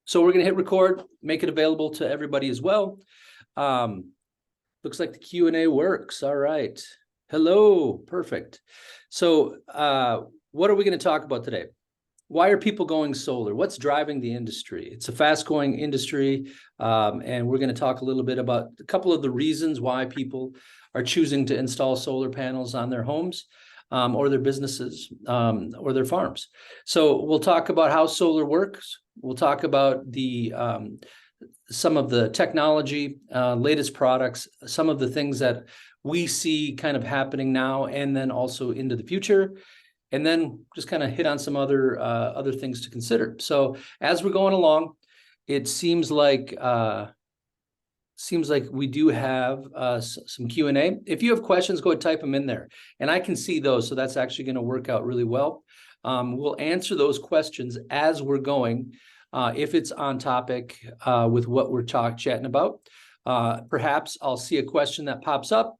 So we're going to hit record, make it available to everybody as well. Looks like the Q&A works. All right. Hello. Perfect. So what are we going to talk about today? Why are people going solar? What's driving the industry? It's a fast-growing industry, and we're going to talk a little bit about a couple of the reasons why people are choosing to install solar panels on their homes, or their businesses, or their farms. So we'll talk about how solar works. We'll talk about the some of the technology, latest products, some of the things that we see kind of happening now, and then also into the future. And then just kind of hit on some other things to consider. So as we're going along, it seems like we do have some Q&A. If you have questions, go ahead, type them in there, and I can see those. So that's actually going to work out really well. We'll answer those questions as we're going, if it's on topic with what we're chatting about. Perhaps I'll see a question that pops up,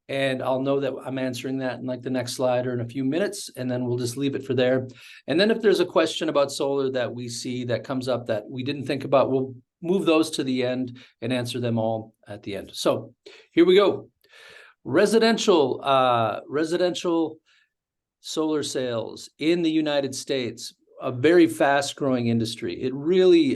and I'll know that I'm answering that in like the next slide or in a few minutes, and then we'll just leave it for there. And then if there's a question about solar that we see that comes up that we didn't think about, we'll move those to the end and answer them all at the end. So here we go. Residential solar sales in the United States, a very fast-growing industry. It really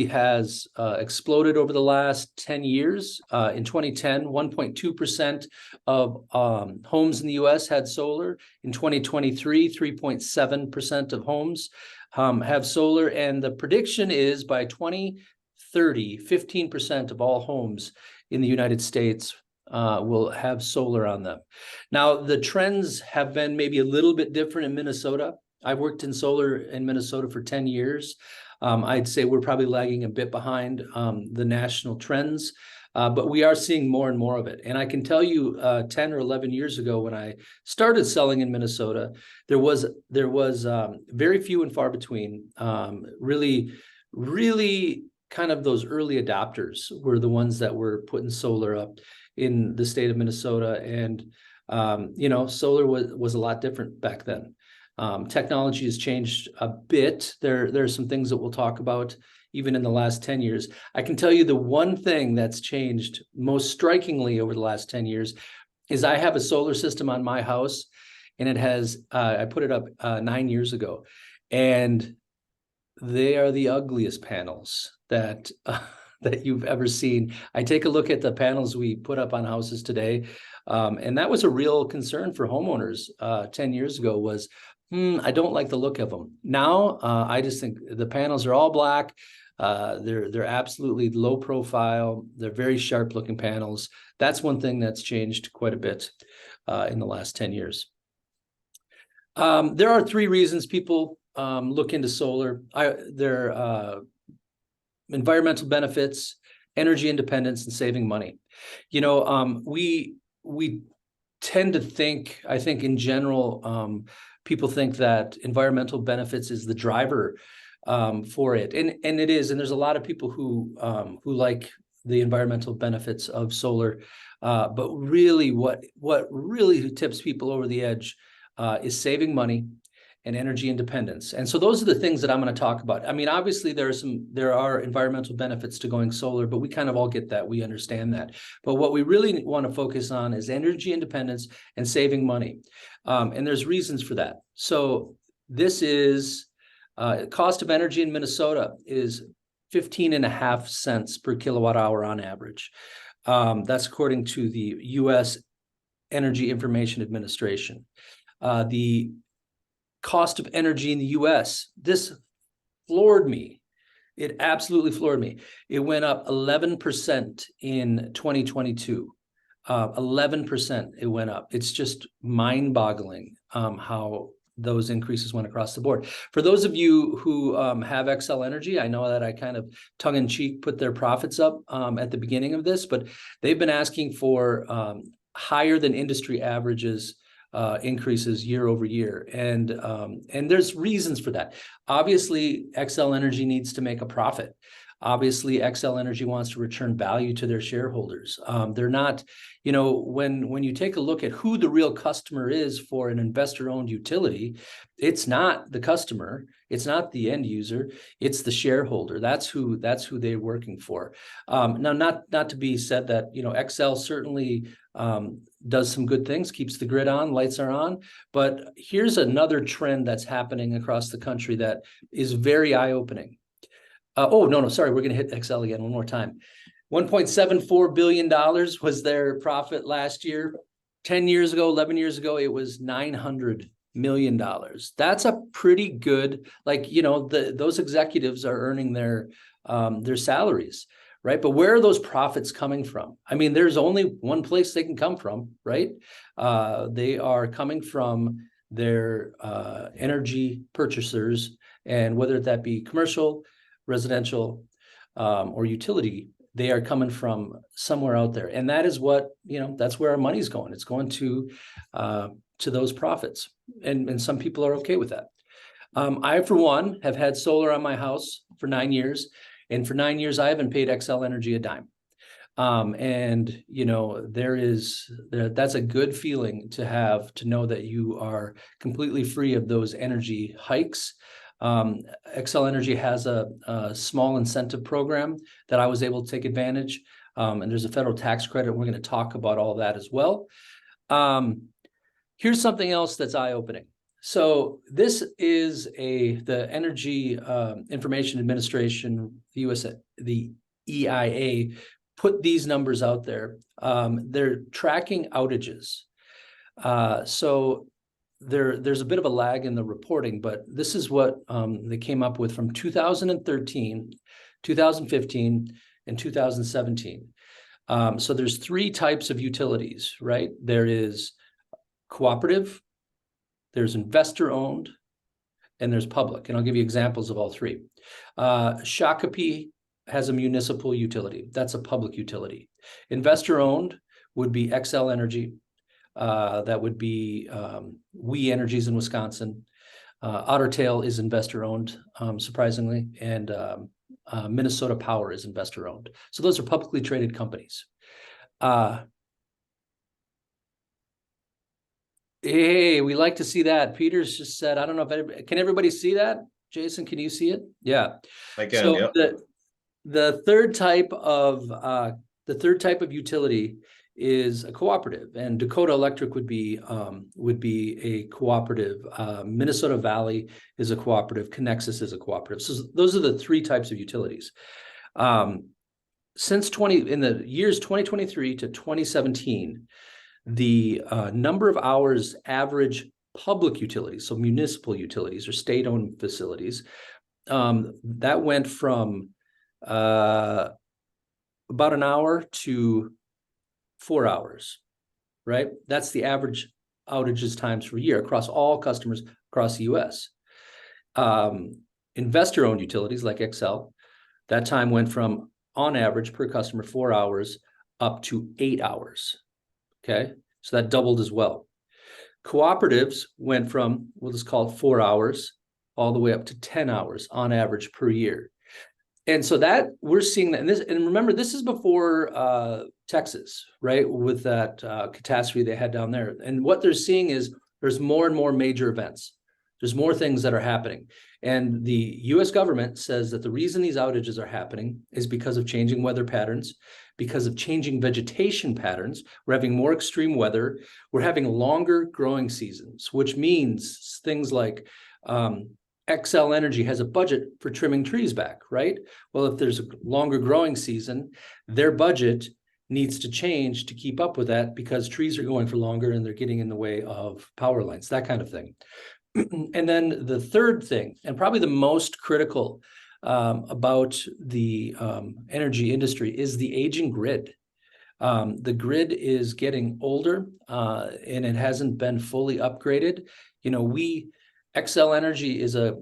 has exploded over the last 10 years. In 2010, 1.2% of homes in the US had solar. In 2023, 3.7% of homes have solar. And the prediction is by 2030, 15% of all homes in the United States will have solar on them. Now, the trends have been maybe a little bit different in Minnesota. I've worked in solar in Minnesota for 10 years. I'd say we're probably lagging a bit behind the national trends, but we are seeing more and more of it. And I can tell you 10 or 11 years ago when I started selling in Minnesota, there was very few and far between. Really kind of those early adopters were the ones that were putting solar up in the state of Minnesota. And, solar was a lot different back then. Technology has changed a bit. There are some things that we'll talk about even in the last 10 years. I can tell you the one thing that's changed most strikingly over the last 10 years is I have a solar system on my house, and it has, I put it up 9 years ago, and they are the ugliest panels that you've ever seen. I take a look at the panels we put up on houses today, and that was a real concern for homeowners 10 years ago was, I don't like the look of them. Now, I just think the panels are all black. They're absolutely low profile. They're very sharp looking panels. That's one thing that's changed quite a bit in the last 10 years. There are three reasons people look into solar. They're environmental benefits, energy independence, and saving money. We tend to think, I think in general, people think that environmental benefits is the driver for it, and it is. And there's a lot of people who like the environmental benefits of solar, but really, what really tips people over the edge is saving money and energy independence. And so those are the things that I'm going to talk about. I mean, obviously there are environmental benefits to going solar, but we kind of all get that. We understand that. But what we really want to focus on is energy independence and saving money. And there's reasons for that. So this is cost of energy in Minnesota is 15.5 cents per kilowatt hour on average. That's according to the U.S. Energy Information Administration. The cost of energy in the U.S., this floored me. It absolutely floored me. It went up 11% in 2022. 11% it went up. It's just mind-boggling how those increases went across the board. For those of you who have Xcel Energy, I know that I kind of tongue-in-cheek put their profits up at the beginning of this, but they've been asking for higher than industry averages increases year over year. And there's reasons for that. Obviously, Xcel Energy needs to make a profit. Obviously, Xcel Energy wants to return value to their shareholders. They're not, when you take a look at who the real customer is for an investor-owned utility, it's not the customer, it's not the end user, it's the shareholder. That's who they're working for. Now, not to be said that Xcel certainly does some good things, keeps the grid on, lights are on. But here's another trend that's happening across the country that is very eye-opening. Sorry, we're going to hit Xcel again one more time. $1.74 billion was their profit last year. 10 years ago, 11 years ago, it was $900 million. That's a pretty good, those executives are earning their salaries, right? But where are those profits coming from? I mean, there's only one place they can come from, right? They are coming from their energy purchasers, and whether that be commercial, residential, or utility, they are coming from somewhere out there. And that is what, that's where our money's going. It's going to those profits. And some people are okay with that. I, for one, have had solar on my house for 9 years. And for 9 years, I haven't paid Xcel Energy a dime. That's a good feeling to have, to know that you are completely free of those energy hikes. Xcel Energy has a small incentive program that I was able to take advantage, and there's a federal tax credit. We're going to talk about all that as well. Here's something else that's eye-opening. So this is the Energy Information Administration, the EIA, put these numbers out there. They're tracking outages. So there's a bit of a lag in the reporting, but this is what they came up with from 2013, 2015, and 2017. So there's 3 types of utilities, right? There is cooperative, there's investor-owned, and there's public. And I'll give you examples of all 3. Shakopee has a municipal utility. That's a public utility. Investor-owned would be Xcel Energy. That would be We Energies in Wisconsin. Otter Tail is investor-owned, surprisingly, and Minnesota Power is investor-owned. So those are publicly traded companies. Hey, we like to see that. Peter's just said, I don't know if can everybody see that? Jason, can you see it? Yeah. I can. So yep. the third type of utility is a cooperative, and Dakota Electric would be a cooperative. Minnesota Valley is a cooperative. Connexus is a cooperative. So those are the 3 types of utilities. In the years 2023 to 2017, the number of hours average public utilities, so municipal utilities or state-owned facilities, that went from about an hour to 4 hours, right? That's the average outages times per year across all customers across the U.S. Investor-owned utilities like Xcel, that time went from, on average, per customer, 4 hours up to 8 hours, okay? So that doubled as well. Cooperatives went from, we'll just call it 4 hours, all the way up to 10 hours on average per year. And so that we're seeing that, and remember, this is before Texas, right? With that catastrophe they had down there. And what they're seeing is there's more and more major events. There's more things that are happening. And the US government says that the reason these outages are happening is because of changing weather patterns, because of changing vegetation patterns. We're having more extreme weather. We're having longer growing seasons, which means things like Xcel Energy has a budget for trimming trees back, right? Well, if there's a longer growing season, their budget needs to change to keep up with that because trees are going for longer and they're getting in the way of power lines, that kind of thing. And then the third thing, and probably the most critical about the energy industry, is the aging grid. The grid is getting older and it hasn't been fully upgraded. Xcel Energy is a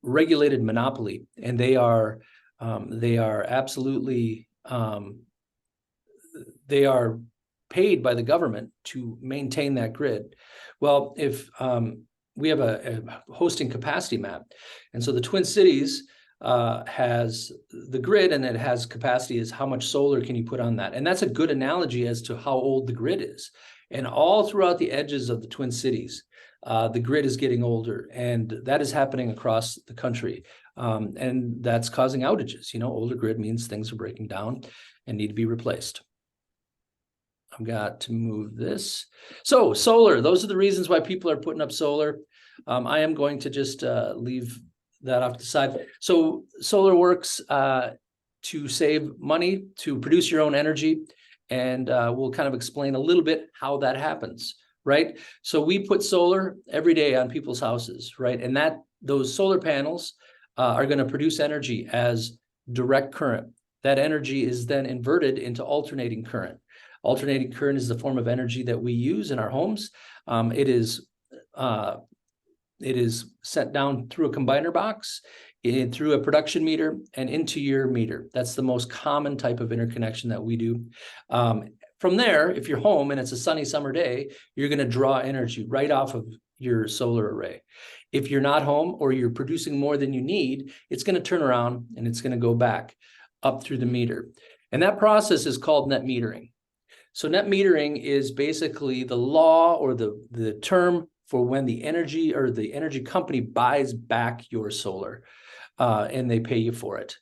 regulated monopoly, and they are absolutely they are paid by the government to maintain that grid. Well, if we have a hosting capacity map, and so the Twin Cities has the grid, and it has capacity is how much solar can you put on that. And that's a good analogy as to how old the grid is. And all throughout the edges of the Twin Cities, the grid is getting older, and that is happening across the country. And that's causing outages. Older grid means things are breaking down and need to be replaced. I've got to move this. So solar, those are the reasons why people are putting up solar. I am going to just leave that off the side. So solar works to save money, to produce your own energy, and we'll kind of explain a little bit how that happens, right? So we put solar every day on people's houses, right? And those solar panels are going to produce energy as direct current. That energy is then inverted into alternating current. Alternating current is the form of energy that we use in our homes. It is sent down through a combiner box, through a production meter, and into your meter. That's the most common type of interconnection that we do. From there, if you're home and it's a sunny summer day, you're going to draw energy right off of your solar array. If you're not home or you're producing more than you need, it's going to turn around and it's going to go back up through the meter. And that process is called net metering. So net metering is basically the law or the term for when the energy or the energy company buys back your solar and they pay you for it.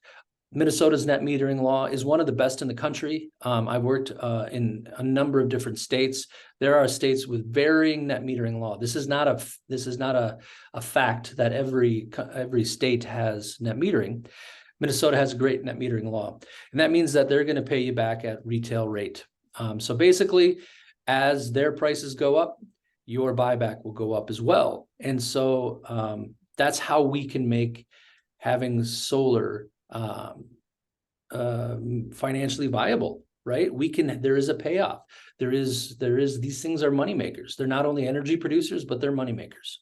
Minnesota's net metering law is one of the best in the country. I've worked in a number of different states. There are states with varying net metering law. This is not a fact that every state has net metering. Minnesota has a great net metering law, and that means that they're going to pay you back at retail rate. So basically, as their prices go up, your buyback will go up as well. And so that's how we can make having solar financially viable, right? There is a payoff. There is these things are money makers. They're not only energy producers, but they're money makers.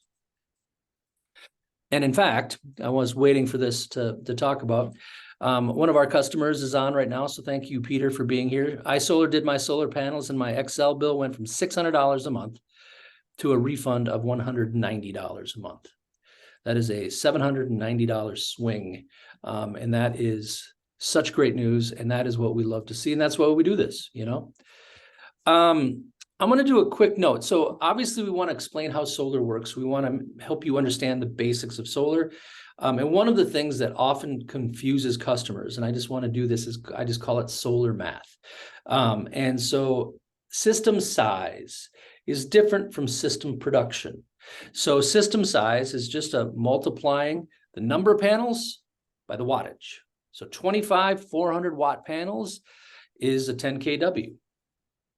And in fact, I was waiting for this to talk about. One of our customers is on right now, so thank you, Peter, for being here. iSolar did my solar panels, and my Xcel bill went from $600 a month to a refund of $190 a month. That is a $790 swing, and that is such great news, and that is what we love to see, and that's why we do this, I'm going to do a quick note. So obviously we want to explain how solar works. We want to help you understand the basics of solar. And one of the things that often confuses customers, and I just want to do this, is I just call it solar math. And so system size is different from system production. So system size is just multiplying the number of panels by the wattage. So 25 400 watt panels is a 10 kW.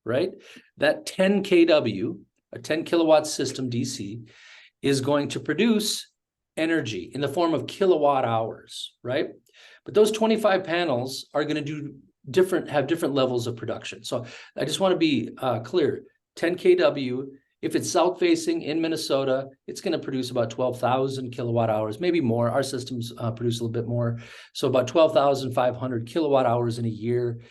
Right? That 10 kW, a 10 kilowatt system DC, is going to produce energy in the form of kilowatt hours, right? But those 25 panels are going to have different levels of production. So I just want to be clear. 10 kW, if it's south facing in Minnesota, it's going to produce about 12,000 kilowatt hours, maybe more. Our systems produce a little bit more. So about 12,500 kilowatt hours in a year.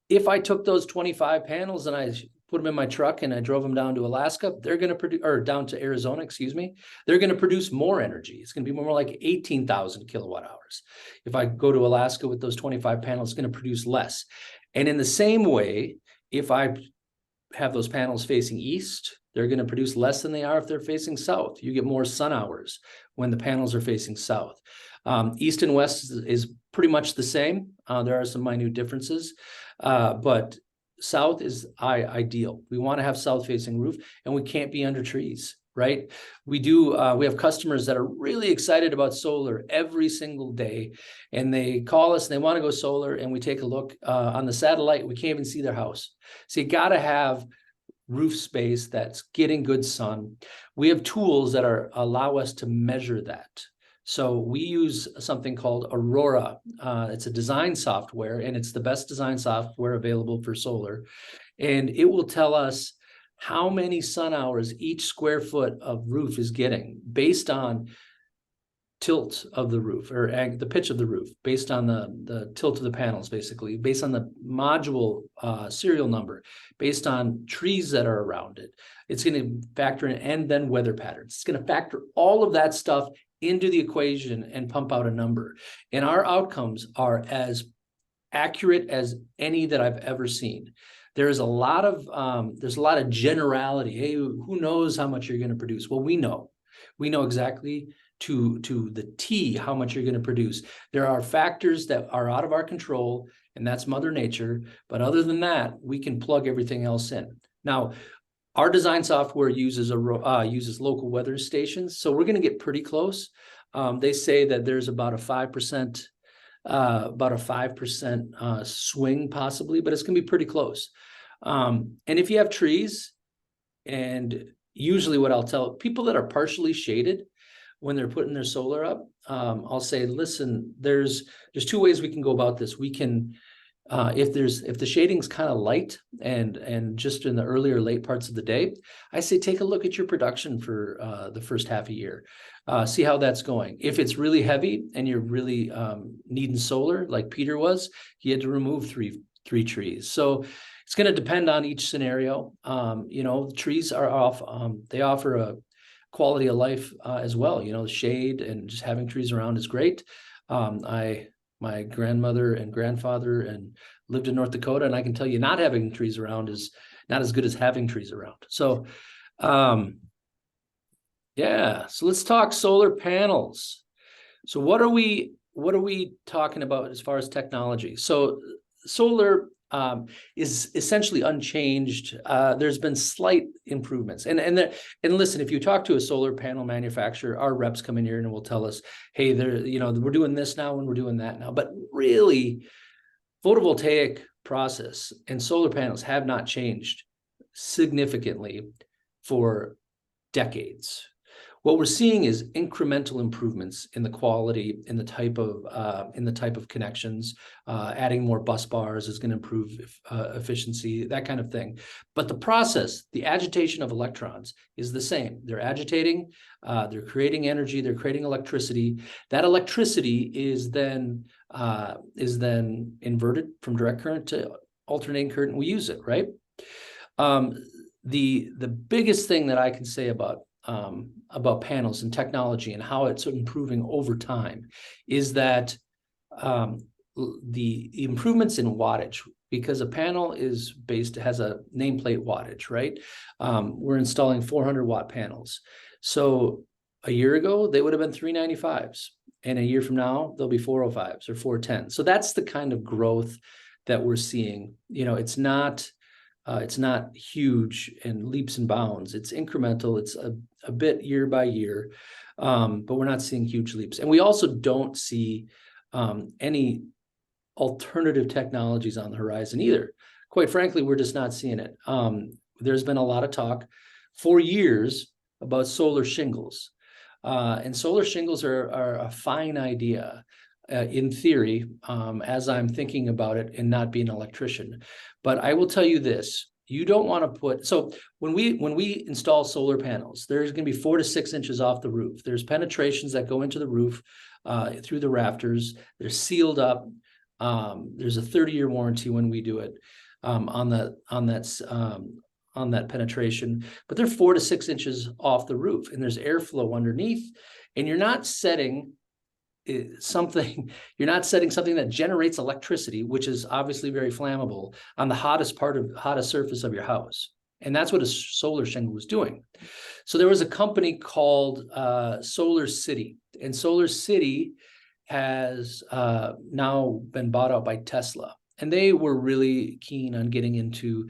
If I took those 25 panels and I put them in my truck and I drove them down to Alaska, they're going to produce, or down to Arizona, excuse me, they're going to produce more energy. It's going to be more like 18,000 kilowatt hours. If I go to Alaska with those 25 panels, it's going to produce less. And in the same way, if I have those panels facing east, they're going to produce less than they are if they're facing south. You get more sun hours when the panels are facing south. East and west is pretty much the same. There are some minute differences, but south is ideal. We want to have south-facing roof, and we can't be under trees, right? We have customers that are really excited about solar every single day, and they call us and they want to go solar, and we take a look on the satellite. We can't even see their house. So you got to have roof space that's getting good sun. We have tools that allow us to measure that. So we use something called Aurora. It's a design software, and it's the best design software available for solar. And it will tell us how many sun hours each square foot of roof is getting based on tilt of the roof, or the pitch of the roof, based on the tilt of the panels, basically, based on the module serial number, based on trees that are around it. It's going to factor in, and then weather patterns. It's going to factor all of that stuff into the equation and pump out a number. And our outcomes are as accurate as any that I've ever seen. There's a lot of generality. Hey, who knows how much you're going to produce? Well, we know exactly to the T how much you're going to produce. There are factors that are out of our control, and that's Mother Nature. But other than that, we can plug everything else in. Now, our design software uses local weather stations, so we're going to get pretty close. They say that there's about a 5% swing possibly, but it's going to be pretty close. And if you have trees, and usually what I'll tell people that are partially shaded when they're putting their solar up, I'll say, listen, there's two ways we can go about this. We can, if the shading's kind of light and just in the early or late parts of the day, I say take a look at your production for the first half a year. See how that's going. If it's really heavy and you're really needing solar, like Peter was, he had to remove three trees. So it's going to depend on each scenario. Trees are off. They offer a quality of life as well. Shade and just having trees around is great. My grandmother and grandfather and lived in North Dakota, and I can tell you not having trees around is not as good as having trees around. So, yeah, so let's talk solar panels. So what are we talking about as far as technology? So solar is essentially unchanged. There's been slight improvements, and listen, if you talk to a solar panel manufacturer, our reps come in here and will tell us, hey, we're doing this now and we're doing that now. But really, photovoltaic process and solar panels have not changed significantly for decades. What we're seeing is incremental improvements in the quality, in the type of connections. Adding more bus bars is going to improve efficiency, that kind of thing. But the process, the agitation of electrons, is the same. They're agitating, they're creating energy, they're creating electricity. That electricity is then inverted from direct current to alternating current, and we use it, right? The biggest thing that I can say about panels and technology and how it's improving over time is that the improvements in wattage, because a panel has a nameplate wattage, right? We're installing 400 watt panels. So a year ago, they would have been 395s. And a year from now, they'll be 405s or 410s. So that's the kind of growth that we're seeing. It's not huge and leaps and bounds. It's incremental. It's a bit year by year, but we're not seeing huge leaps. And we also don't see any alternative technologies on the horizon either. Quite frankly, we're just not seeing it. There's been a lot of talk for years about solar shingles. And solar shingles are a fine idea in theory, as I'm thinking about it and not being an electrician. But I will tell you this, you don't want to so when we install solar panels, there's going to be 4 to 6 inches off the roof. There's penetrations that go into the roof through the rafters. They're sealed up. There's a 30-year warranty when we do it on that penetration, but they're 4 to 6 inches off the roof, and there's airflow underneath, and you're not setting something that generates electricity, which is obviously very flammable, on the hottest surface of your house. And that's what a solar shingle was doing. So there was a company called Solar City, and Solar City has now been bought out by Tesla. And they were really keen on getting into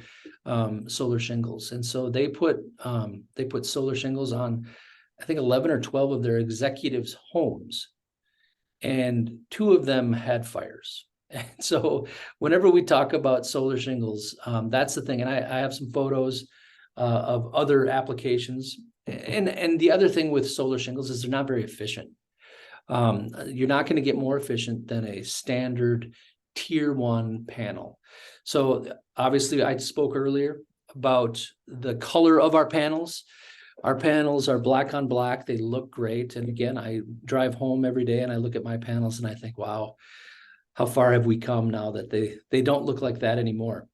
solar shingles. And so they put solar shingles on, I think, 11 or 12 of their executives' homes. And 2 of them had fires. And so whenever we talk about solar shingles, that's the thing. And I have some photos of other applications. And the other thing with solar shingles is they're not very efficient. You're not going to get more efficient than a standard tier 1 panel. So obviously I spoke earlier about the color of our panels. Our panels are black on black. They look great. And again, I drive home every day and I look at my panels and I think, wow, how far have we come now that they don't look like that anymore.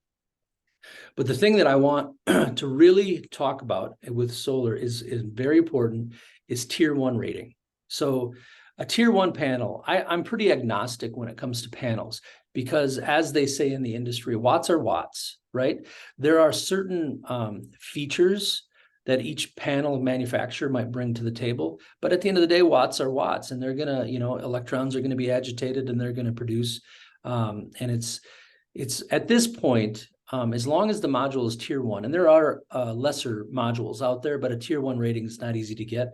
But the thing that I want to really talk about with solar is very important, is tier 1 rating. So a tier one panel, I'm pretty agnostic when it comes to panels, because as they say in the industry, watts are watts, right? There are certain features that each panel manufacturer might bring to the table, but at the end of the day, watts are watts, and they're gonna, electrons are gonna be agitated and they're gonna produce, and it's at this point, as long as the module is tier one, and there are lesser modules out there, but a tier one rating is not easy to get.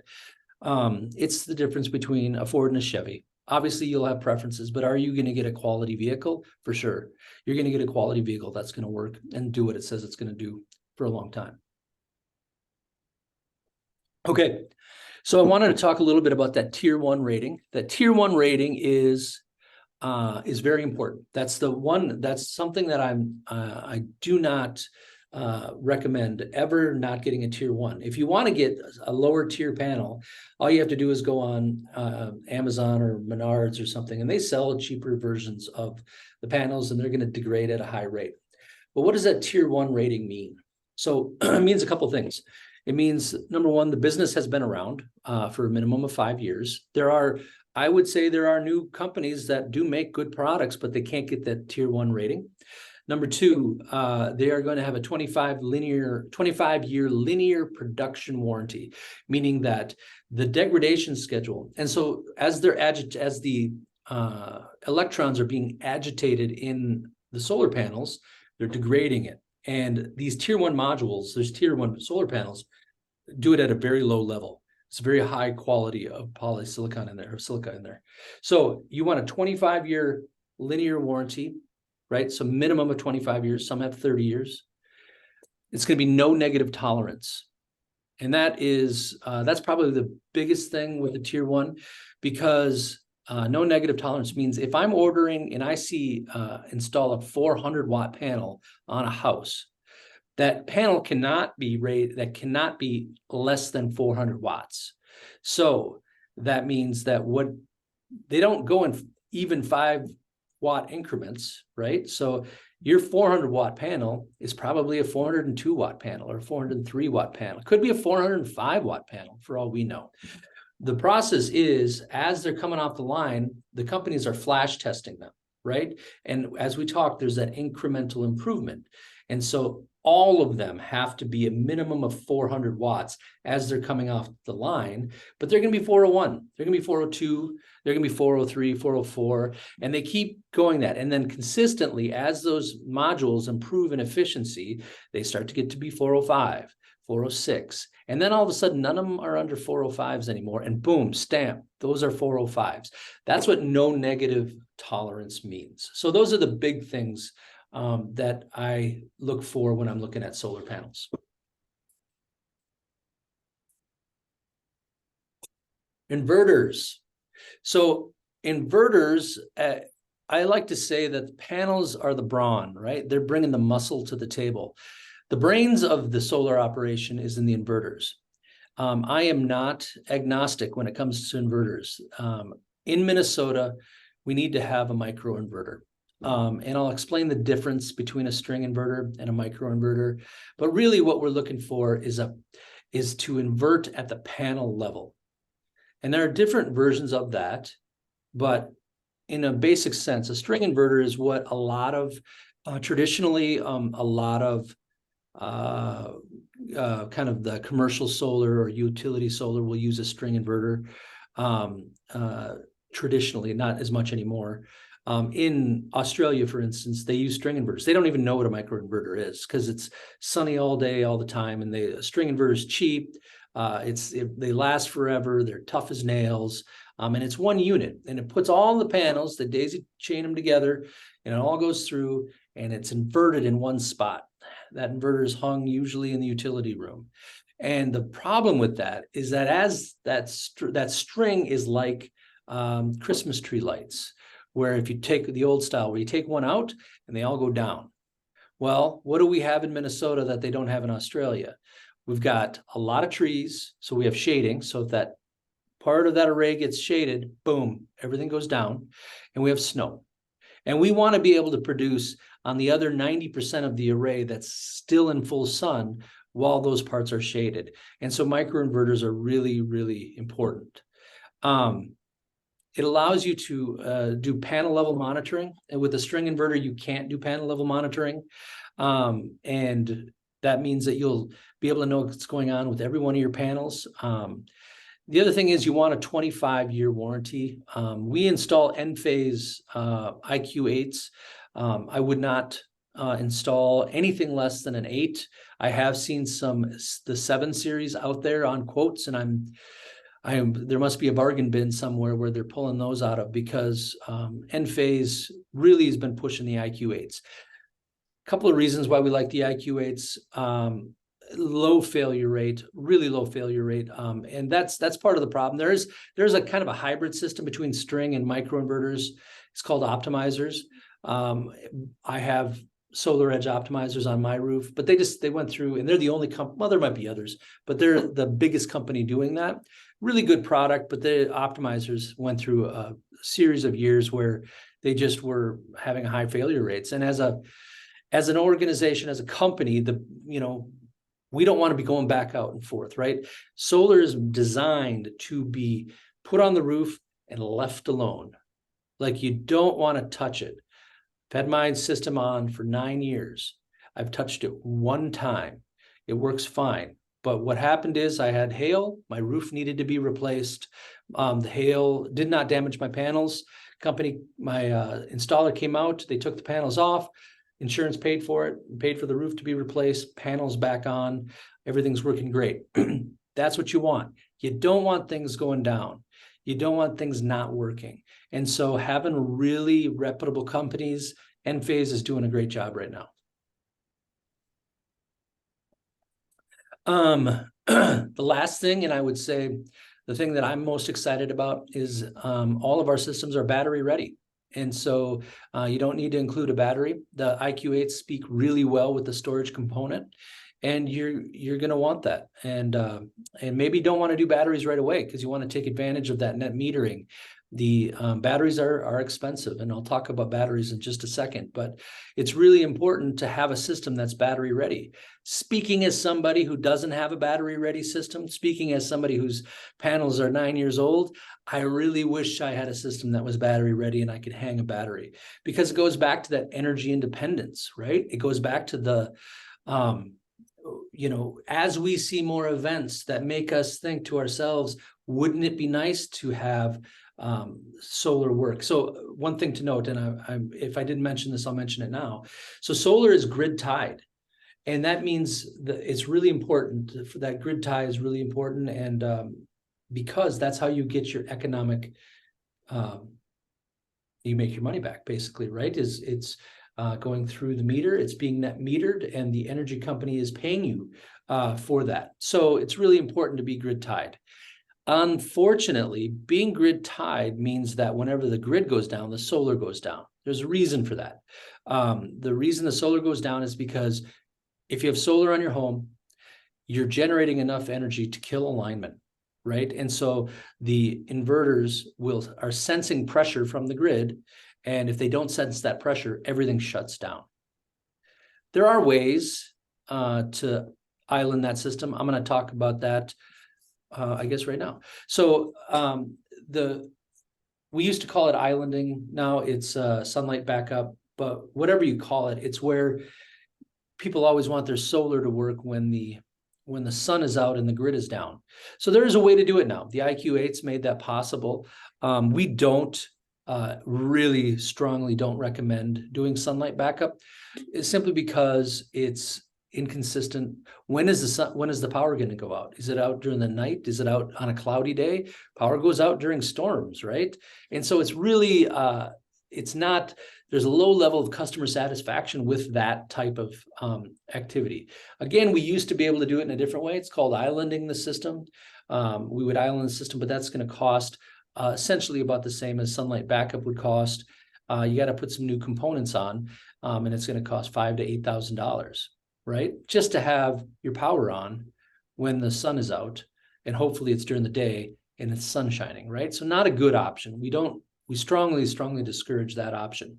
It's the difference between a Ford and a Chevy. Obviously, you'll have preferences, but are you going to get a quality vehicle? For sure. You're going to get a quality vehicle that's going to work and do what it says it's going to do for a long time. Okay, so I wanted to talk a little bit about that tier one rating. That tier one rating is very important. That's something that I do not recommend ever not getting a tier one. If you want to get a lower tier panel, all you have to do is go on Amazon or Menards or something, and they sell cheaper versions of the panels, and they're going to degrade at a high rate. But what does that tier one rating mean? So it means a couple of things. It means, number one, the business has been around for a minimum of 5 years. I would say there are new companies that do make good products, but they can't get that tier one rating. Number two, they are going to have a 25-year linear production warranty, meaning that the degradation schedule. And so as the electrons are being agitated in the solar panels, they're degrading it. And these tier one modules, there's tier one solar panels, do it at a very low level. It's a very high quality of polysilicon in there, or silica in there. So you want a 25-year linear warranty, right? So minimum of 25 years, some have 30 years. It's going to be no negative tolerance. And that's probably the biggest thing with the tier one, because no negative tolerance means if I'm ordering and I see install a 400 watt panel on a house, that panel cannot be rated, that cannot be less than 400 watts. So that means that they don't go in even 5 watt increments, right? So your 400 watt panel is probably a 402 watt panel or a 403 watt panel. It could be a 405 watt panel for all we know. The process is, as they're coming off the line, the companies are flash testing them, right? And as we talked, there's that incremental improvement. And so all of them have to be a minimum of 400 watts as they're coming off the line, but they're going to be 401, they're going to be 402, they're going to be 403, 404, and they keep going that. And then consistently, as those modules improve in efficiency, they start to get to be 405, 406. And then all of a sudden, none of them are under 405s anymore. And boom, stamp, those are 405s. That's what no negative tolerance means. So those are the big things that I look for when I'm looking at solar panels. Inverters. So inverters, I like to say that the panels are the brawn, right? They're bringing the muscle to the table. The brains of the solar operation is in the inverters. I am not agnostic when it comes to inverters. In Minnesota, we need to have a microinverter. And I'll explain the difference between a string inverter and a microinverter. But really what we're looking for is to invert at the panel level. And there are different versions of that, but in a basic sense, a string inverter is what a lot of, traditionally, a lot of kind of the commercial solar or utility solar will use a string inverter. Traditionally, not as much anymore. In Australia, for instance, they use string inverters. They don't even know what a microinverter is because it's sunny all day, all the time, and a string inverter is cheap. They last forever. They're tough as nails, and it's one unit, and it puts all the panels, the daisy chain them together, and it all goes through, and it's inverted in one spot. That inverter is hung usually in the utility room, and the problem with that is that as that string is like Christmas tree lights, where if you take the old style, where you take one out and they all go down. Well, what do we have in Minnesota that they don't have in Australia? We've got a lot of trees, so we have shading. So if that part of that array gets shaded, boom, everything goes down, and we have snow. And we want to be able to produce on the other 90% of the array that's still in full sun while those parts are shaded. And so microinverters are really, really important. It allows you to do panel level monitoring. And with a string inverter, you can't do panel level monitoring. And that means that you'll be able to know what's going on with every one of your panels. The other thing is you want a 25-year warranty. We install Enphase IQ8s. I would not install anything less than an 8. I have seen the 7 series out there on quotes, and there must be a bargain bin somewhere where they're pulling those out of, because Enphase really has been pushing the IQ8s. A couple of reasons why we like the IQ8s. Low failure rate, really low failure rate, and that's part of the problem. There's a kind of a hybrid system between string and microinverters. It's called optimizers. I have Solar Edge optimizers on my roof, but they went through, and they're the only company. Well, there might be others, but they're the biggest company doing that. Really good product, but the optimizers went through a series of years where they just were having high failure rates. And as an organization, as a company, we don't want to be going back out and forth, right? Solar is designed to be put on the roof and left alone. Like, you don't want to touch it. I've had my system on for 9 years. I've touched it one time. It works fine. But what happened is I had hail. My roof needed to be replaced. The hail did not damage my panels. My installer came out. They took the panels off. Insurance paid for it, paid for the roof to be replaced, panels back on, everything's working great. That's what you want. You don't want things going down. You don't want things not working. And so having really reputable companies, Enphase is doing a great job right now. The last thing, and I would say the thing that I'm most excited about, is all of our systems are battery ready. And so you don't need to include a battery. The IQ8s speak really well with the storage component, and you're going to want that. And maybe don't want to do batteries right away because you want to take advantage of that net metering. The batteries are expensive, and I'll talk about batteries in just a second, but it's really important to have a system that's battery ready. Speaking as somebody who doesn't have a battery ready system, speaking as somebody whose panels are 9 years old, I really wish I had a system that was battery ready and I could hang a battery, because it goes back to that energy independence, right? It goes back to the, as we see more events that make us think to ourselves, wouldn't it be nice to have solar work? So one thing to note, and if I didn't mention this, I'll mention it now. So solar is grid tied. And that means that it's really important. For that grid tie is really important. And because that's how you get your economic, you make your money back, basically, right? It's going through the meter, it's being net metered, and the energy company is paying you for that. So it's really important to be grid tied. Unfortunately, being grid tied means that whenever the grid goes down, the solar goes down. There's a reason for that. The reason the solar goes down is because if you have solar on your home, you're generating enough energy to kill alignment, right? And so the inverters are sensing pressure from the grid, and if they don't sense that pressure, everything shuts down. There are ways to island that system. I'm going to talk about that, I guess, right now. So we used to call it islanding. Now it's sunlight backup, but whatever you call it, it's where people always want their solar to work when the sun is out and the grid is down. So there is a way to do it now. The IQ8s made that possible. We don't really strongly don't recommend doing sunlight backup, simply because it's inconsistent. When is the power going to go out? Is it out during the night? Is it out on a cloudy day? Power goes out during storms, right? And so it's really it's not, there's a low level of customer satisfaction with that type of activity. Again, we used to be able to do it in a different way. It's called islanding the system. We would island the system, but that's going to cost essentially about the same as sunlight backup would cost. You got to put some new components on, and it's going to cost $5,000 to $8,000, right? Just to have your power on when the sun is out, and hopefully it's during the day and it's sun shining, right? So not a good option. We strongly discourage that option.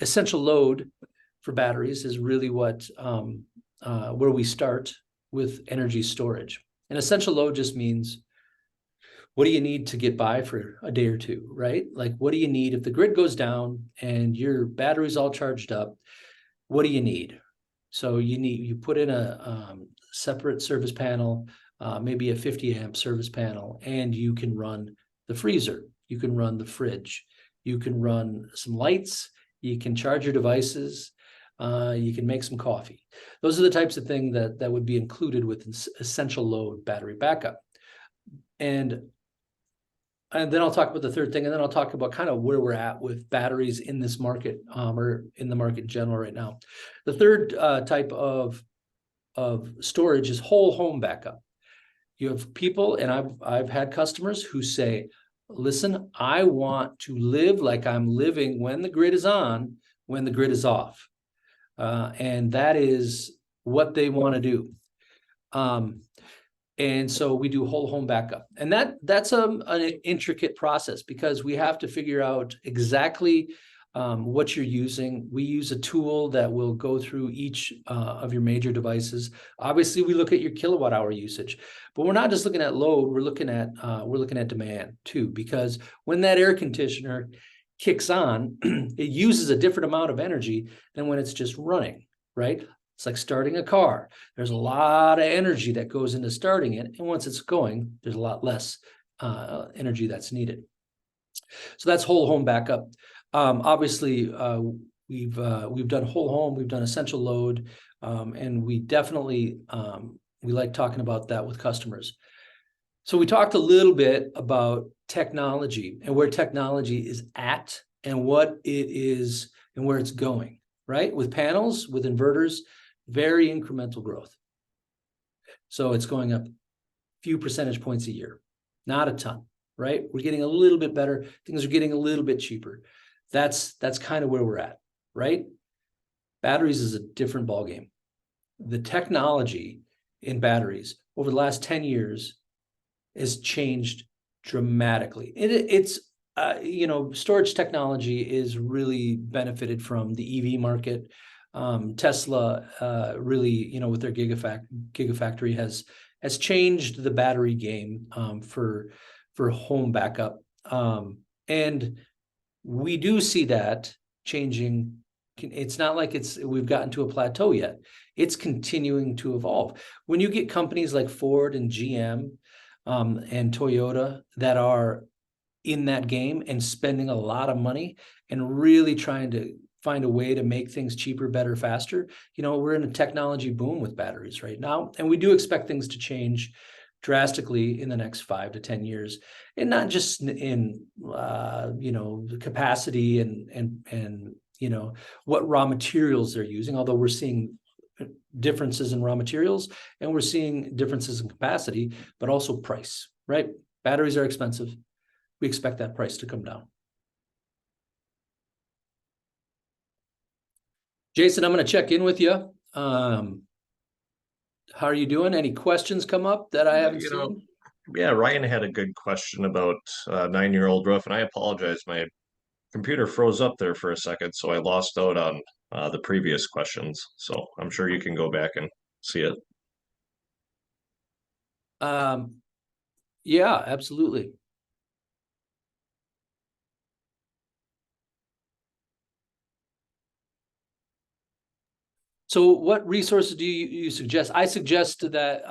Essential load for batteries is really where we start with energy storage. And essential load just means what do you need to get by for a day or two, right? Like, what do you need if the grid goes down and your battery's all charged up? What do you need? So you put in a separate service panel, maybe a 50 amp service panel, and you can run the freezer, you can run the fridge, you can run some lights, you can charge your devices, you can make some coffee. Those are the types of things that would be included with essential load battery backup. And then I'll talk about the third thing, and then I'll talk about kind of where we're at with batteries in this market, or in the market in general right now. The third type of storage is whole home backup. You have people, and I've had customers who say, listen, I want to live like I'm living when the grid is on, when the grid is off. And that is what they want to do. And so we do whole home backup, and that's an intricate process, because we have to figure out exactly what you're using. We use a tool that will go through each of your major devices. Obviously, we look at your kilowatt hour usage, but we're not just looking at load. We're looking at demand too, because when that air conditioner kicks on, it uses a different amount of energy than when it's just running, right? It's like starting a car. There's a lot of energy that goes into starting it, and once it's going, there's a lot less energy that's needed. So that's whole home backup. Obviously, we've done whole home, we've done essential load, and we definitely we like talking about that with customers. So we talked a little bit about technology and where technology is at and what it is and where it's going, right? With panels, with inverters, very incremental growth. So it's going up a few percentage points a year, not a ton, right? We're getting a little bit better. Things are getting a little bit cheaper. That's kind of where we're at, right? Batteries is a different ballgame. The technology in batteries over the last 10 years has changed dramatically. It's storage technology is really benefited from the EV market. Tesla really, with their Gigafactory has changed the battery game for home backup. And we do see that changing. It's not like we've gotten to a plateau yet. It's continuing to evolve. When you get companies like Ford and GM and Toyota that are in that game and spending a lot of money and really trying to find a way to make things cheaper, better, faster, we're in a technology boom with batteries right now, and we do expect things to change drastically in the next 5 to 10 years, and not just in the capacity and what raw materials they're using, although we're seeing differences in raw materials and we're seeing differences in capacity, but also price, right? Batteries are expensive. We expect that price to come down. Jason, I'm going to check in with you. How are you doing? Any questions come up that I haven't seen? Yeah, Ryan had a good question about 9-year-old roof, and I apologize. My computer froze up there for a second, so I lost out on the previous questions. So I'm sure you can go back and see it. Yeah, absolutely. So what resources do you suggest? I suggest that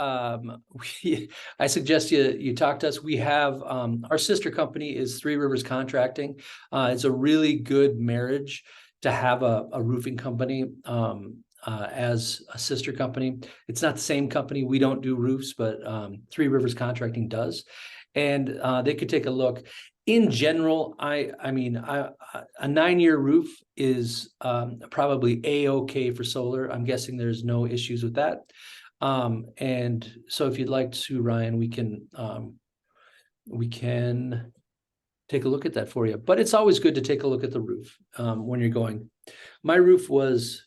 I suggest you talk to us. We have our sister company is Three Rivers Contracting. It's a really good marriage to have a roofing company as a sister company. It's not the same company. We don't do roofs, but Three Rivers Contracting does. And they could take a look. In general, I mean, a 9-year roof is probably A-okay for solar. I'm guessing there's no issues with that. And so if you'd like to, Ryan, we can take a look at that for you. But it's always good to take a look at the roof when you're going. My roof was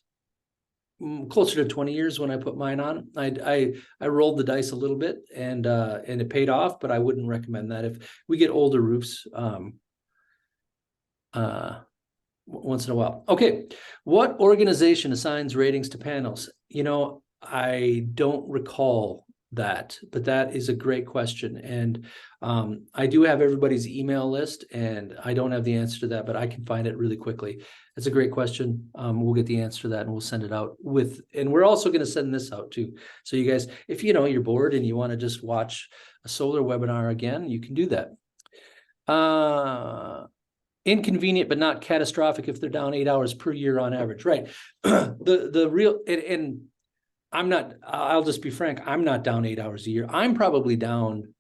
closer to 20 years when I put mine on. I rolled the dice a little bit and it paid off, but I wouldn't recommend that. If we get older roofs once in a while. Okay, what organization assigns ratings to panels? I don't recall that, but that is a great question. And I do have everybody's email list, and I don't have the answer to that, but I can find it really quickly. That's a great question. We'll get the answer to that and we'll send it out and we're also going to send this out too. So you guys, if you're bored and you want to just watch a solar webinar again, you can do that. Inconvenient but not catastrophic if they're down 8 hours per year on average, right? The real, and I'm not, I'll just be frank, I'm not down 8 hours a year. I'm probably down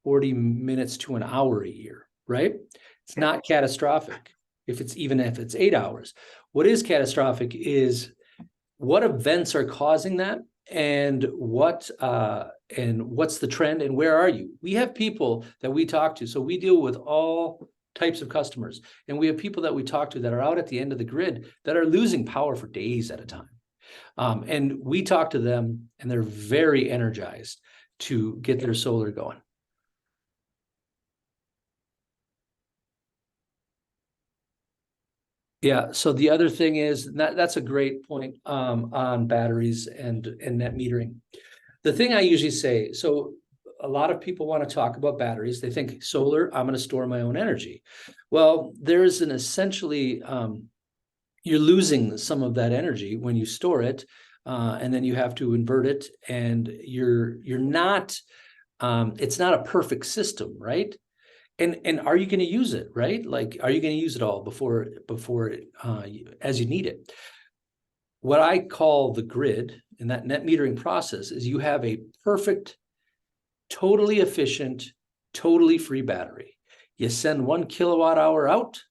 40 minutes to an hour a year, right? It's not catastrophic if it's 8 hours. What is catastrophic is what events are causing that, and what's the trend, and where are you? We have people that we talk to. So we deal with all types of customers, and we have people that we talk to that are out at the end of the grid that are losing power for days at a time. And we talk to them and they're very energized to get their solar going. Yeah, so the other thing is that's a great point on batteries and net metering. The thing I usually say, so a lot of people want to talk about batteries. They think solar, I'm going to store my own energy. Well, there's an essentially, you're losing some of that energy when you store it, and then you have to invert it, and you're not, it's not a perfect system, right? And are you going to use it, right? Like, are you going to use it all before as you need it? What I call the grid in that net metering process is you have a perfect, totally efficient, totally free battery. You send 1 kilowatt hour out,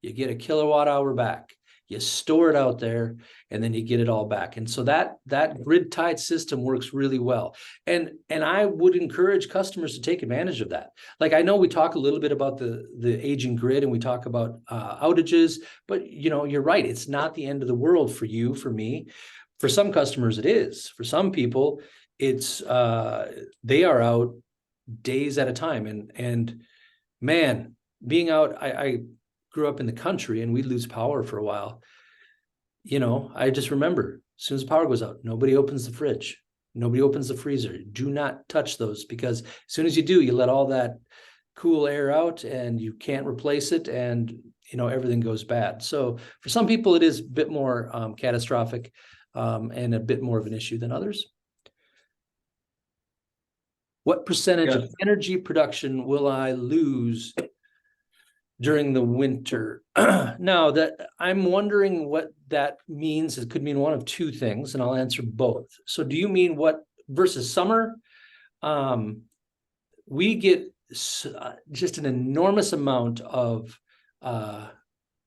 you get a kilowatt hour back. You store it out there, and then you get it all back. And so that grid tied system works really well. And I would encourage customers to take advantage of that. Like, I know we talk a little bit about the aging grid, and we talk about outages, but you're right. It's not the end of the world for you, for me. For some customers, it is. For some people, it's they are out days at a time. And man, being out, I grew up in the country and we'd lose power for a while. I just remember, as soon as the power goes out, nobody opens the fridge, nobody opens the freezer. Do not touch those, because as soon as you do, you let all that cool air out and you can't replace it, and everything goes bad. So for some people, it is a bit more catastrophic and a bit more of an issue than others. What percentage of energy production will I lose during the winter? Now, that I'm wondering what that means. It could mean one of two things, and I'll answer both. So do you mean what versus summer? We get just an enormous amount of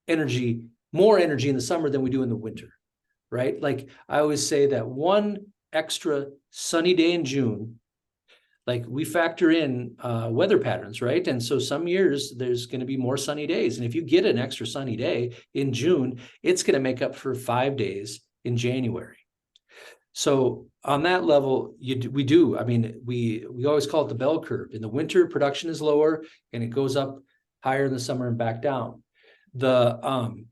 energy, more energy in the summer than we do in the winter, right? Like, I always say that one extra sunny day in June, like, we factor in weather patterns, right? And so some years there's going to be more sunny days. And if you get an extra sunny day in June, it's going to make up for 5 days in January. So on that level, we do. I mean, we always call it the bell curve. In the winter, production is lower, and it goes up higher in the summer and back down. The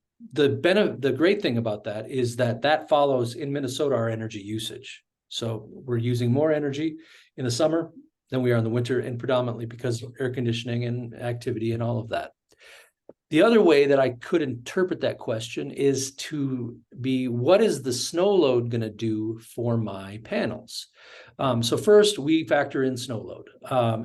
great thing about that is that follows in Minnesota our energy usage. So we're using more energy in the summer than we are in the winter, and predominantly because of air conditioning and activity and all of that. The other way that I could interpret that question is to be, what is the snow load going to do for my panels? So first, we factor in snow load.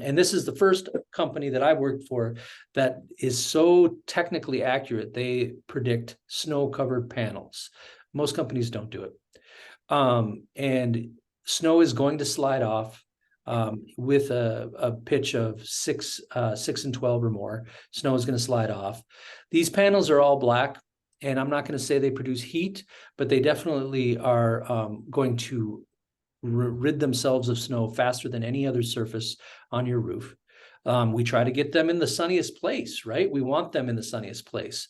And this is the first company that I've worked for that is so technically accurate. They predict snow-covered panels. Most companies don't do it. And snow is going to slide off with a pitch of 6 and 12 or more. Snow is going to slide off. These panels are all black, and I'm not going to say they produce heat, but they definitely are going to rid themselves of snow faster than any other surface on your roof. We try to get them in the sunniest place, right? We want them in the sunniest place.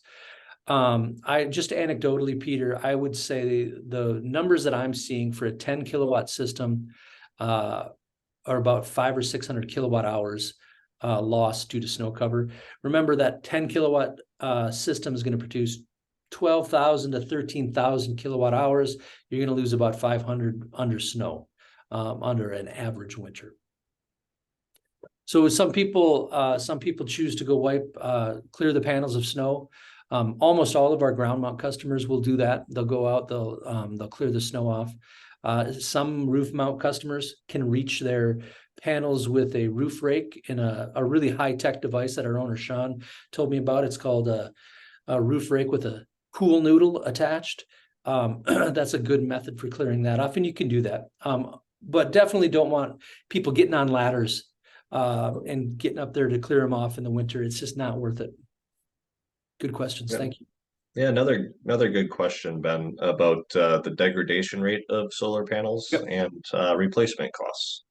I just anecdotally, Peter, I would say the numbers that I'm seeing for a 10 kilowatt system are about 500 or 600 kilowatt hours lost due to snow cover. Remember that 10 kilowatt system is going to produce 12,000 to 13,000 kilowatt hours, you're going to lose about 500 under snow, under an average winter. So some people choose to go clear the panels of snow. Almost all of our ground mount customers will do that. They'll go out, they'll clear the snow off. Some roof mount customers can reach their panels with a roof rake in a really high-tech device that our owner Sean told me about. It's called a roof rake with a pool noodle attached. That's a good method for clearing that off, and you can do that. But definitely don't want people getting on ladders and getting up there to clear them off in the winter. It's just not worth it. Good questions. Yeah. Thank you. Yeah, another good question, Ben, about the degradation rate of solar panels. Yep. And replacement costs.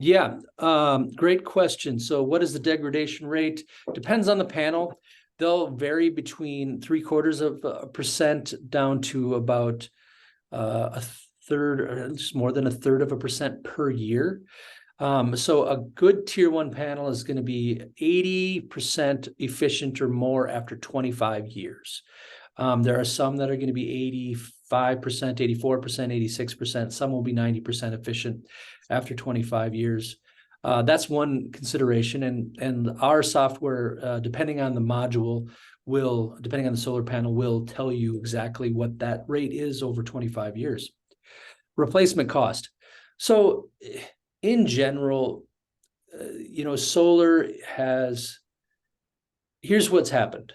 Yeah, great question. So what is the degradation rate? Depends on the panel. They'll vary between 0.75% down to about a third, or just more than 1/3% per year. So a good tier 1 panel is going to be 80% efficient or more after 25 years. There are some that are going to be 85%, 84%, 86%. Some will be 90% efficient after 25 years. That's one consideration. And our software, depending on the module, depending on the solar panel, will tell you exactly what that rate is over 25 years. Replacement cost. So in general, solar here's what's happened.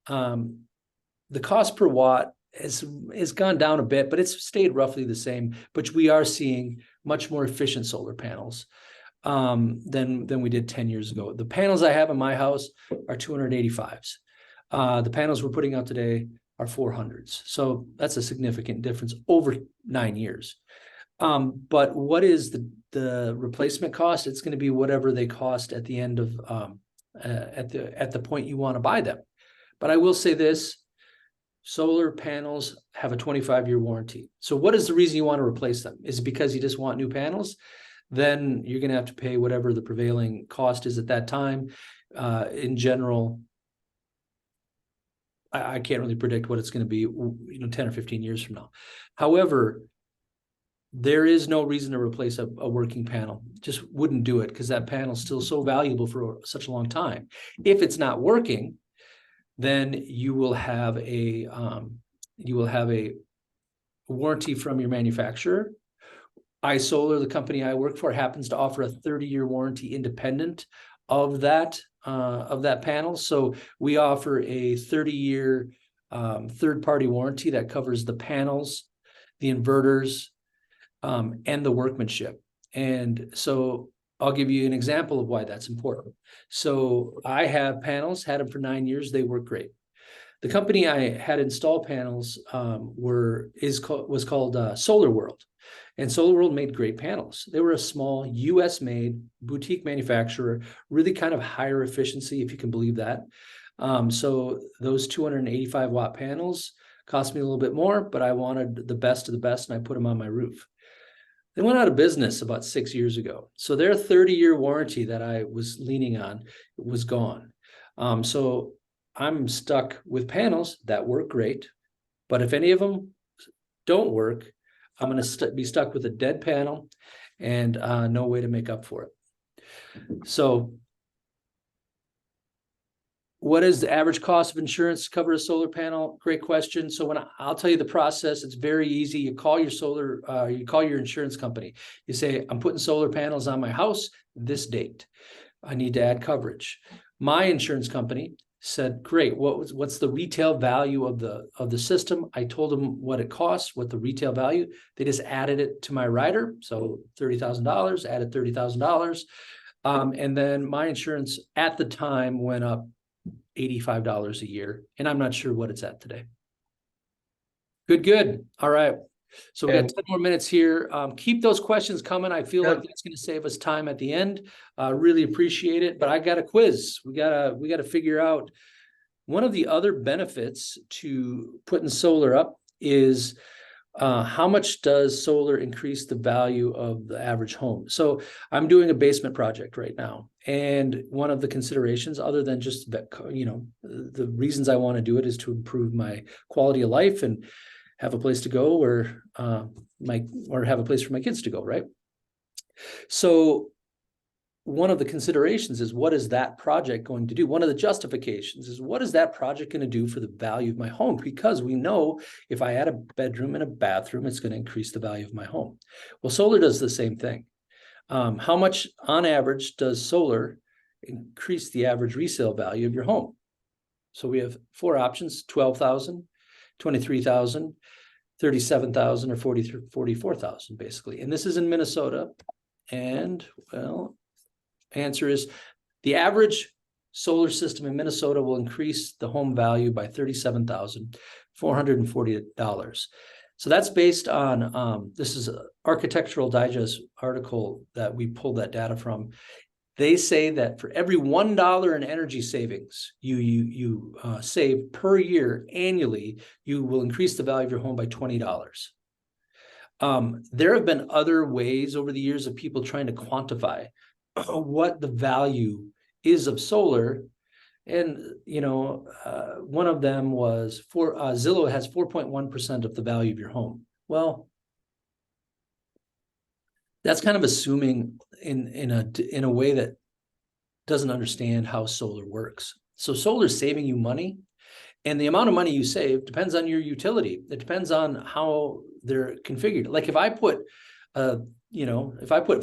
The cost per watt has gone down a bit, but it's stayed roughly the same. But we are seeing much more efficient solar panels than we did 10 years ago. The panels I have in my house are 285s. The panels we're putting out today are 400s. So that's a significant difference over 9 years. But what is the replacement cost? It's going to be whatever they cost at the end of at the point you want to buy them. But I will say this: solar panels have a 25-year warranty. So what is the reason you want to replace them? Is it because you just want new panels? Then you're going to have to pay whatever the prevailing cost is at that time. In general, I can't really predict what it's going to be, 10 or 15 years from now. However, there is no reason to replace a working panel. Just wouldn't do it, because that panel is still so valuable for such a long time. If it's not working, then you will have a warranty from your manufacturer. iSolar, the company I work for, happens to offer a 30-year warranty independent of that panel. So we offer a 30-year third-party warranty that covers the panels, the inverters, and the workmanship. And so I'll give you an example of why that's important. So I have panels, had them for 9 years. They work great. The company I had install panels was called Solar World. And Solar World made great panels. They were a small US-made boutique manufacturer, really kind of higher efficiency, if you can believe that. So those 285 watt panels cost me a little bit more, but I wanted the best of the best, and I put them on my roof. They went out of business about 6 years ago. So their 30-year warranty that I was leaning on was gone. So I'm stuck with panels that work great, but if any of them don't work, I'm going to be stuck with a dead panel and no way to make up for it. So what is the average cost of insurance to cover a solar panel? Great question. So I'll tell you the process, it's very easy. You call your insurance company. You say, I'm putting solar panels on my house this date. I need to add coverage. My insurance company said, great, what's the retail value of the system? I told them what it costs, what the retail value. They just added it to my rider. So $30,000, added $30,000. And then my insurance at the time went up $85 a year, and I'm not sure what it's at today. Good. All right. So we got 10 more minutes here. Keep those questions coming. I feel like that's going to save us time at the end. Really appreciate it. But I got a quiz. We gotta figure out one of the other benefits to putting solar up is how much does solar increase the value of the average home? So I'm doing a basement project right now, And one of the considerations, other than just that, the reasons I want to do it is to improve my quality of life and have a place to go where have a place for my kids to go, right? So one of the considerations is, what is that project going to do? One of the justifications is, what is that project going to do for the value of my home? Because we know if I add a bedroom and a bathroom, it's going to increase the value of my home. Well, solar does the same thing. How much on average does solar increase the average resale value of your home? So we have four options: 12,000, 23,000, 37,000, or 44,000, basically. And this is in Minnesota. And well, answer is, the average solar system in Minnesota will increase the home value by $37,440. So that's based on, this is an Architectural Digest article that we pulled that data from. They say that for every $1 in energy savings you save per year annually, you will increase the value of your home by $20. There have been other ways over the years of people trying to quantify what the value is of solar. And, one of them was Zillow has 4.1% of the value of your home. Well, that's kind of assuming in a way that doesn't understand how solar works. So solar is saving you money, and the amount of money you save depends on your utility. It depends on how they're configured. Like if I put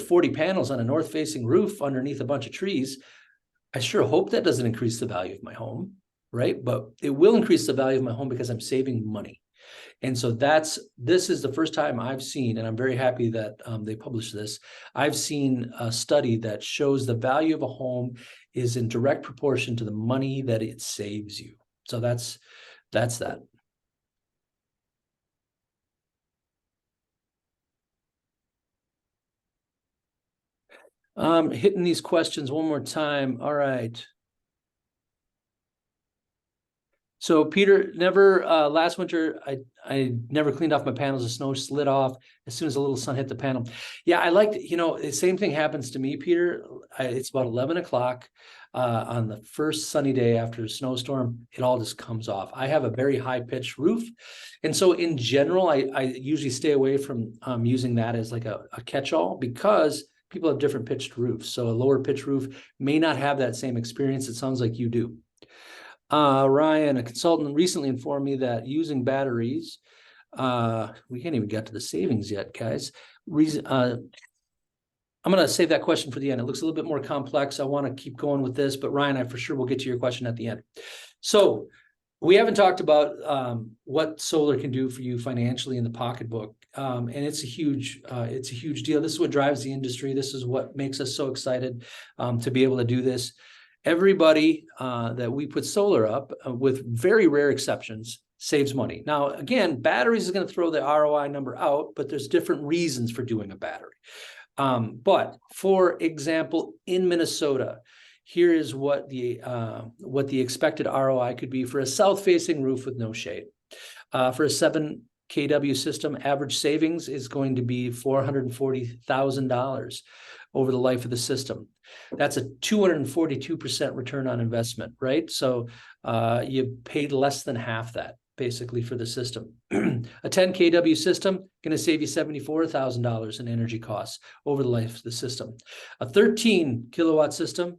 40 panels on a north-facing roof underneath a bunch of trees, I sure hope that doesn't increase the value of my home, right? But it will increase the value of my home because I'm saving money. And so this is the first time I've seen, and I'm very happy that they published this, I've seen a study that shows the value of a home is in direct proportion to the money that it saves you. So that's that. Hitting these questions one more time. All right. So Peter, last winter, I never cleaned off my panels. The snow slid off as soon as a little sun hit the panel. Yeah, I liked, the same thing happens to me, Peter. It's about 11 o'clock on the first sunny day after a snowstorm. It all just comes off. I have a very high pitched roof. And so in general, I usually stay away from using that as like a catch-all, because people have different pitched roofs. So a lower pitched roof may not have that same experience. It sounds like you do. Ryan, a consultant, recently informed me that using batteries, we can't even get to the savings yet, guys. I'm going to save that question for the end. It looks a little bit more complex. I want to keep going with this, but Ryan, I for sure will get to your question at the end. So we haven't talked about what solar can do for you financially in the pocketbook. And it's a huge deal. This is what drives the industry. This is what makes us so excited to be able to do this. Everybody that we put solar up, with very rare exceptions, saves money. Now, again, batteries is going to throw the ROI number out, but there's different reasons for doing a battery. But for example, in Minnesota, here is what the expected ROI could be for a south-facing roof with no shade. For a 7 kW system, average savings is going to be $440,000 over the life of the system. That's a 242% return on investment, right? So you paid less than half that basically for the system. A 10 kW system going to save you $74,000 in energy costs over the life of the system. A 13 kilowatt system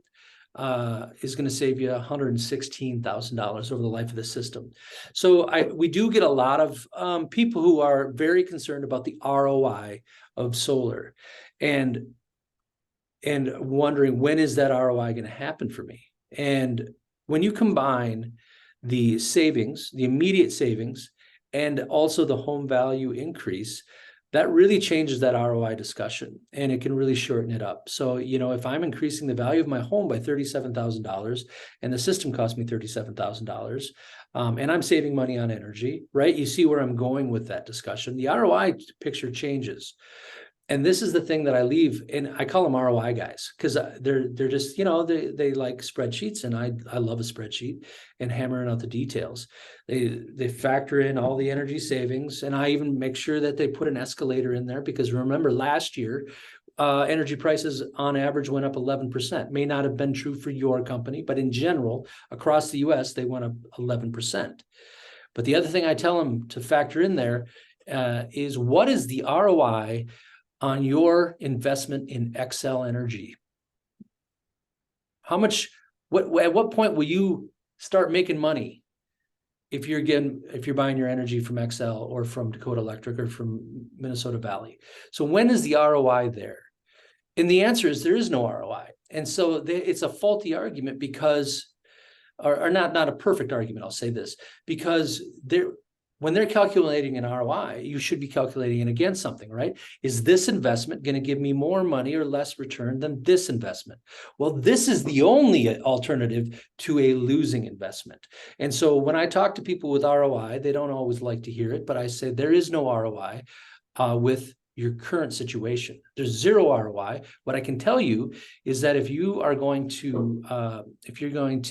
is going to save you $116,000 over the life of the system. So we do get a lot of people who are very concerned about the ROI of solar, and wondering, when is that ROI going to happen for me? And when you combine the savings, the immediate savings, and also the home value increase, that really changes that ROI discussion, and it can really shorten it up. So, if I'm increasing the value of my home by $37,000 and the system cost me $37,000, and I'm saving money on energy, right? You see where I'm going with that discussion. The ROI picture changes. And this is the thing that I leave, and I call them ROI guys, because they're just, they like spreadsheets, and I love a spreadsheet and hammering out the details. They factor in all the energy savings, and I even make sure that they put an escalator in there, because remember last year, energy prices on average went up 11%. May not have been true for your company, but in general, across the US, they went up 11%. But the other thing I tell them to factor in there is what is the ROI on your investment in Xcel Energy? How much, at what point will you start making money if you're buying your energy from Xcel or from Dakota Electric or from Minnesota Valley? So when is the ROI there? And the answer is there is no ROI. And so it's a faulty argument because, or not a perfect argument, I'll say this, because when they're calculating an ROI, you should be calculating it against something, right? Is this investment going to give me more money or less return than this investment? Well, this is the only alternative to a losing investment. And so when I talk to people with ROI, they don't always like to hear it, but I say there is no ROI with your current situation. There's zero ROI. What I can tell you is that if you're going to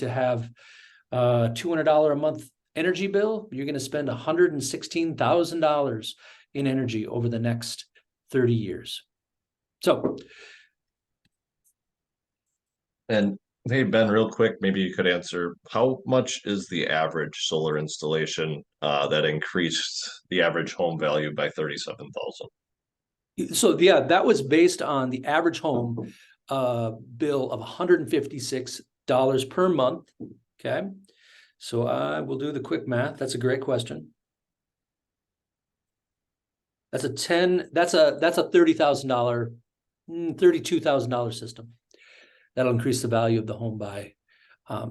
have $200 a month energy bill, you're going to spend $116,000 in energy over the next 30 years. So, And hey, Ben, real quick, maybe you could answer, how much is the average solar installation that increased the average home value by 37,000? So yeah, that was based on the average home bill of $156 per month. Okay. So I will do the quick math. That's a great question. That's a $30,000, $32,000 system. That'll increase the value of the home by.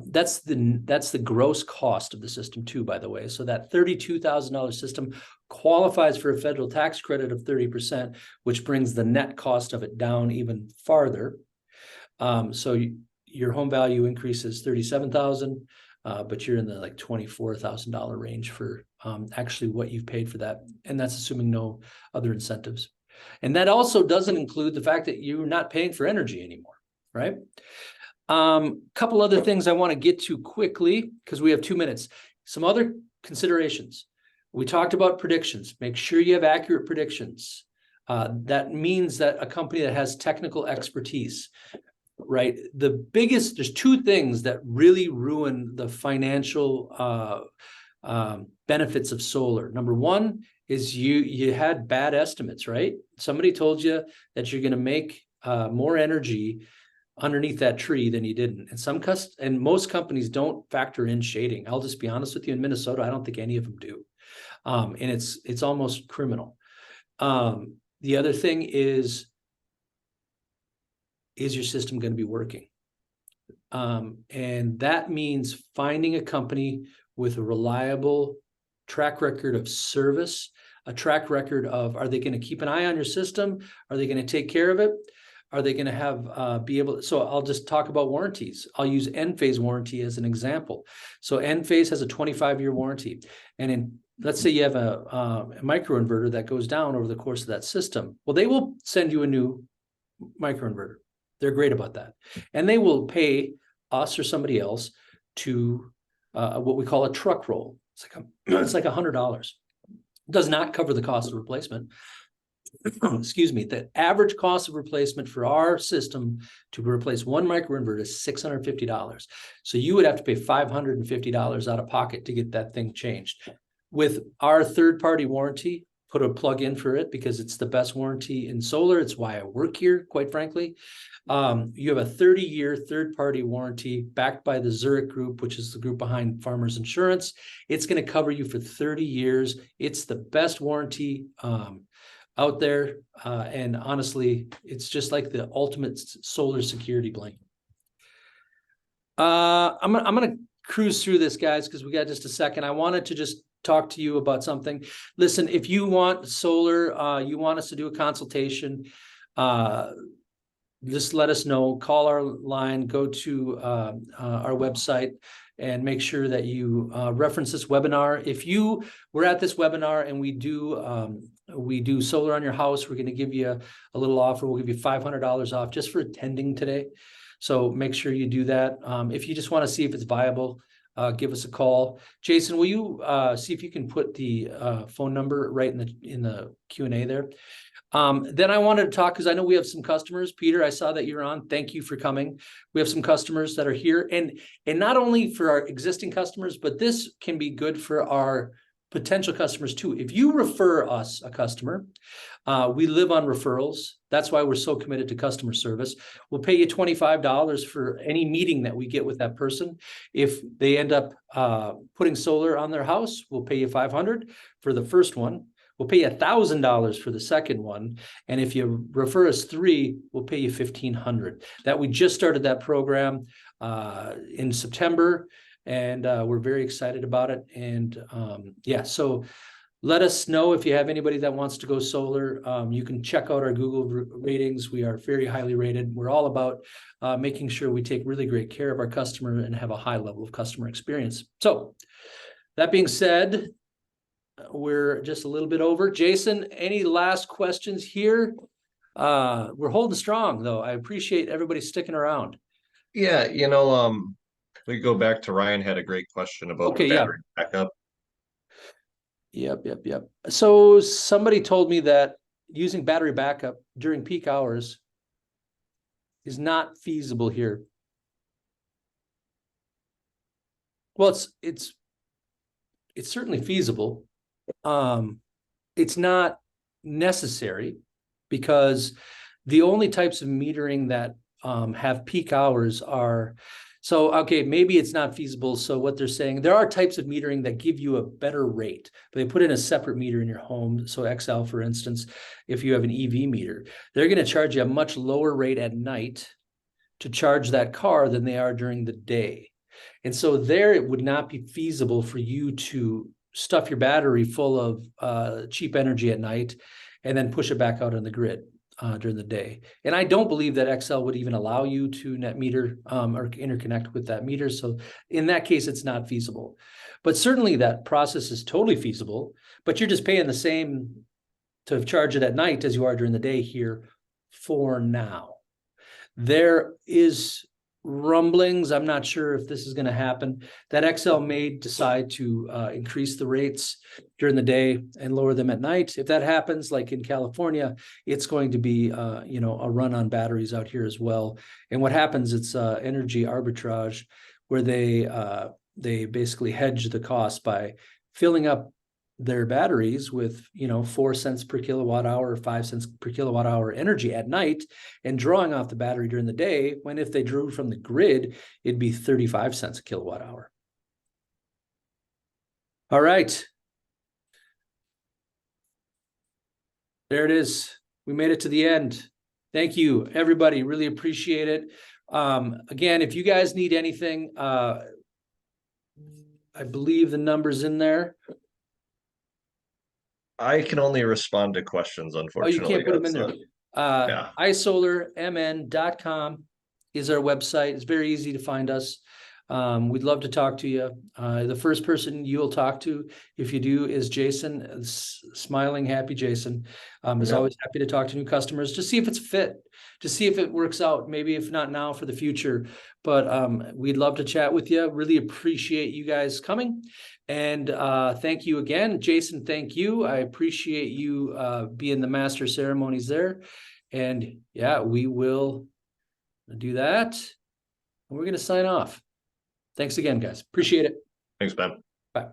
That's the gross cost of the system too, by the way. So that $32,000 system qualifies for a federal tax credit of 30%, which brings the net cost of it down even farther. So your home value increases $37,000, but you're in the like $24,000 range for actually what you've paid for that, and that's assuming no other incentives. And that also doesn't include the fact that you're not paying for energy anymore, right? Couple other things I want to get to quickly because we have 2 minutes. Some other considerations. We talked about predictions. Make sure you have accurate predictions. That means that a company that has technical expertise, right? There's two things that really ruin the financial benefits of solar. Number one is you had bad estimates, right? Somebody told you that you're going to make more energy underneath that tree than you didn't. And most companies don't factor in shading. I'll just be honest with you, in Minnesota, I don't think any of them do. And it's almost criminal. The other thing is your system going to be working? And that means finding a company with a reliable track record of service, a track record of, are they going to keep an eye on your system? Are they going to take care of it? Are they going to have so I'll just talk about warranties. I'll use Enphase warranty as an example. So Enphase has a 25-year warranty. And let's say you have a microinverter that goes down over the course of that system. Well, they will send you a new microinverter. They're great about that. And they will pay us or somebody else to what we call a truck roll. It's like $100. It does not cover the cost of replacement. Excuse me, the average cost of replacement for our system to replace one microinverter is $650. So you would have to pay $550 out of pocket to get that thing changed. With our third-party warranty, put a plug in for it because it's the best warranty in solar. It's why I work here, quite frankly. You have a 30-year third-party warranty backed by the Zurich Group, which is the group behind Farmers Insurance. It's going to cover you for 30 years. It's the best warranty out there. And honestly, it's just like the ultimate solar security blanket. I'm going to cruise through this, guys, because we got just a second. I wanted to just talk to you about something. Listen, if you want solar, you want us to do a consultation, just let us know. Call our line, go to our website, and make sure that you reference this webinar. If you were at this webinar and we do solar on your house, we're going to give you a little offer. We'll give you $500 off just for attending today. So make sure you do that. If you just want to see if it's viable, give us a call. Jason, will you see if you can put the phone number right in the Q&A there? Then I wanted to talk, because I know we have some customers. Peter, I saw that you're on. Thank you for coming. We have some customers that are here, and not only for our existing customers, but this can be good for our potential customers too. If you refer us a customer, we live on referrals. That's why we're so committed to customer service. We'll pay you $25 for any meeting that we get with that person. If they end up putting solar on their house, we'll pay you $500 for the first one. We'll pay you $1,000 for the second one. And if you refer us 3, we'll pay you $1,500. That we just started that program in September, and we're very excited about it. And yeah, so let us know if you have anybody that wants to go solar. You can check out our Google ratings. We are very highly rated. We're all about making sure we take really great care of our customer and have a high level of customer experience. So that being said, we're just a little bit over. Jason, any last questions here? We're holding strong, though. I appreciate everybody sticking around. Yeah, we go back to Ryan had a great question about Okay, the battery backup. Yep. So somebody told me that using battery backup during peak hours is not feasible here. Well, it's certainly feasible. It's not necessary, because the only types of metering that have peak hours are, so okay, maybe it's not feasible. So what they're saying, there are types of metering that give you a better rate, but they put in a separate meter in your home. So Xcel, for instance, if you have an EV meter, they're going to charge you a much lower rate at night to charge that car than they are during the day. And so there, it would not be feasible for you to stuff your battery full of cheap energy at night and then push it back out on the grid during the day. And I don't believe that Xcel would even allow you to net meter or interconnect with that meter. So in that case, it's not feasible. But certainly that process is totally feasible, but you're just paying the same to charge it at night as you are during the day here for now. There is rumblings, I'm not sure if this is going to happen, that Xcel may decide to increase the rates during the day and lower them at night. If that happens, like in California, it's going to be a run on batteries out here as well. And what happens, it's energy arbitrage, where they basically hedge the cost by filling up their batteries with 4 cents per kilowatt hour or 5 cents per kilowatt hour energy at night, and drawing off the battery during the day, when if they drew from the grid, it'd be 35 cents a kilowatt hour. All right, there it is. We made it to the end. Thank you, everybody. Really appreciate it. Again, if you guys need anything, I believe the number's in there. I can only respond to questions, unfortunately. Oh, you can't put them in there. Yeah. iSolarMN.com is our website. It's very easy to find us. We'd love to talk to you. The first person you'll talk to, if you do, is Jason, smiling, happy Jason. Is always happy to talk to new customers to see if it's fit, to see if it works out, maybe if not now, for the future. But we'd love to chat with you. Really appreciate you guys coming. And thank you again, Jason. Thank you. I appreciate you being the master of ceremonies there. And yeah, we will do that. And we're going to sign off. Thanks again, guys. Appreciate it. Thanks, Ben. Bye.